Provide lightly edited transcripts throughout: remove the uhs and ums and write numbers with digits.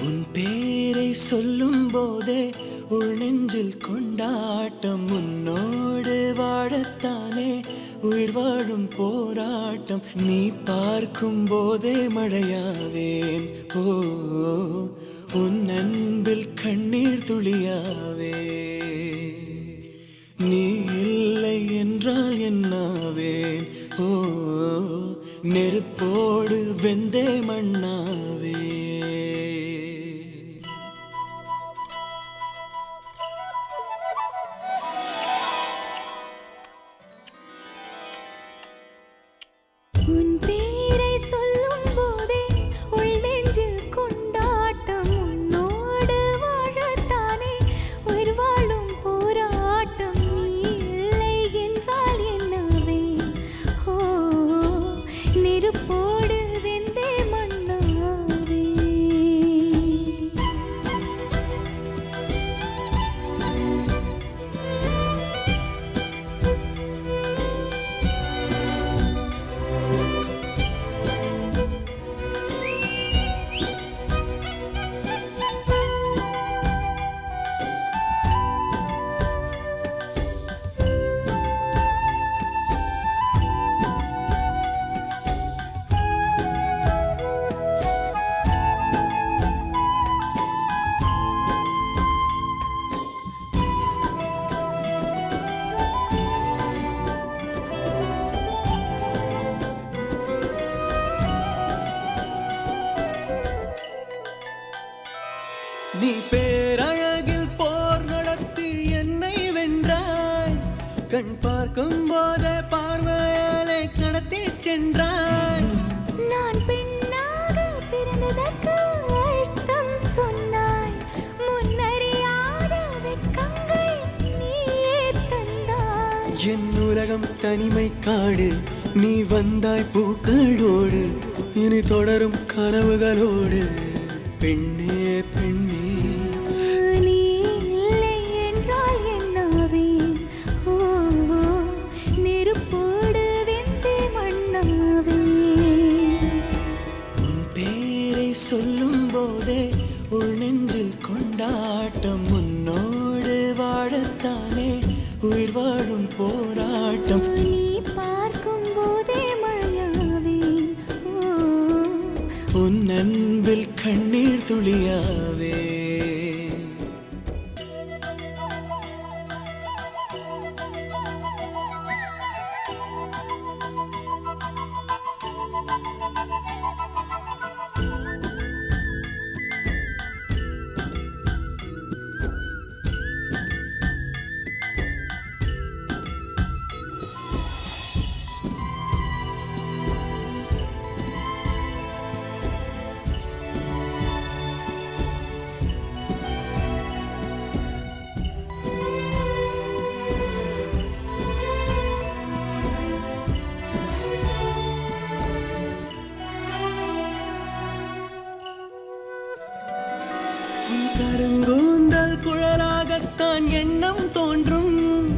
உன் பேரை சொல்லும் போதே உள் நெஞ்சில் கொண்டாட்டம். உன்னோடு வாழத்தானே உயிர் வாழும் போராட்டம். நீ பார்க்கும் போதே மழையாவேன். ஓ, உன் அன்பில் கண்ணீர் துளியாவே. நீ இல்லை என்றால் என்னாவேன்? ஓ, நெருப்போடு வெந்தே மண்ணாவே. உன் பேரை சொல்லும் போதே உள் நெஞ்சில் கொண்டாட்டம். உன்னோடு வாழத்தானே உயிர் வாழும் போராட்டம். நீ இல்லை என்றால் என்னாவேன்? ஓ, நெருப்போடு வெந்தே மண்ணாவே. நீ பேரழகில் போர் நடத்தி என்னை வென்றாய். கண் பார்க்கும் போதே பார்வையாலே கடத்தி சென்றாய். நான் பெண்ணாக பிறந்ததற்கு அர்த்தம் சொன்னாய். முன்னறியாத வெட்கங்கள் நீயே தந்தாய். என் உலகம் தனிமை காடு. நீ வந்தாய் பூக்களோடு. இனி தொடரும் கனவுகளோடு. பெண்ணே பெண்ணே, நீ இல்லை என்றால் என்னாவேன்? ஓ, நெருப்போடு வெந்தே மண்ணாவே. உன் பேரை சொல்லும் போதே உள் நெஞ்சில் கொண்டாட்டம். உன்னோடு வாழத்தானே உயிர் வாழும் போராட்டம். நீ பார்க்கும் போதே மழையாவேன். ஓ, உன் அன்பில் கண்ணீர் துளியாவே. கருங்கூந்தல் குழலாகத்தான் எண்ணம் தோன்றும்.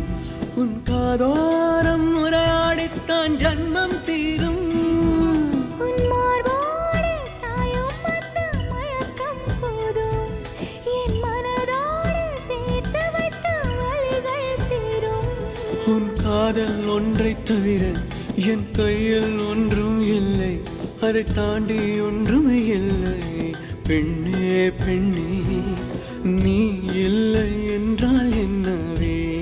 உன் காதோரம் உரையாடித்தான் ஜன்மம் தீரும். உன் மார்போடு சாயும் அந்த மயக்கம் போதும். என் மனதோடு சேர்த்து வைத்த வலிகள் தீரும். உன் காதல் ஒன்றைத் தவிர என் கையில் ஒன்றும் இல்லை. அதை தாண்டி ஒன்றும் இல்லை. பெண்ணே பெண்ணே, நீ இல்லை என்றால் என்னவே?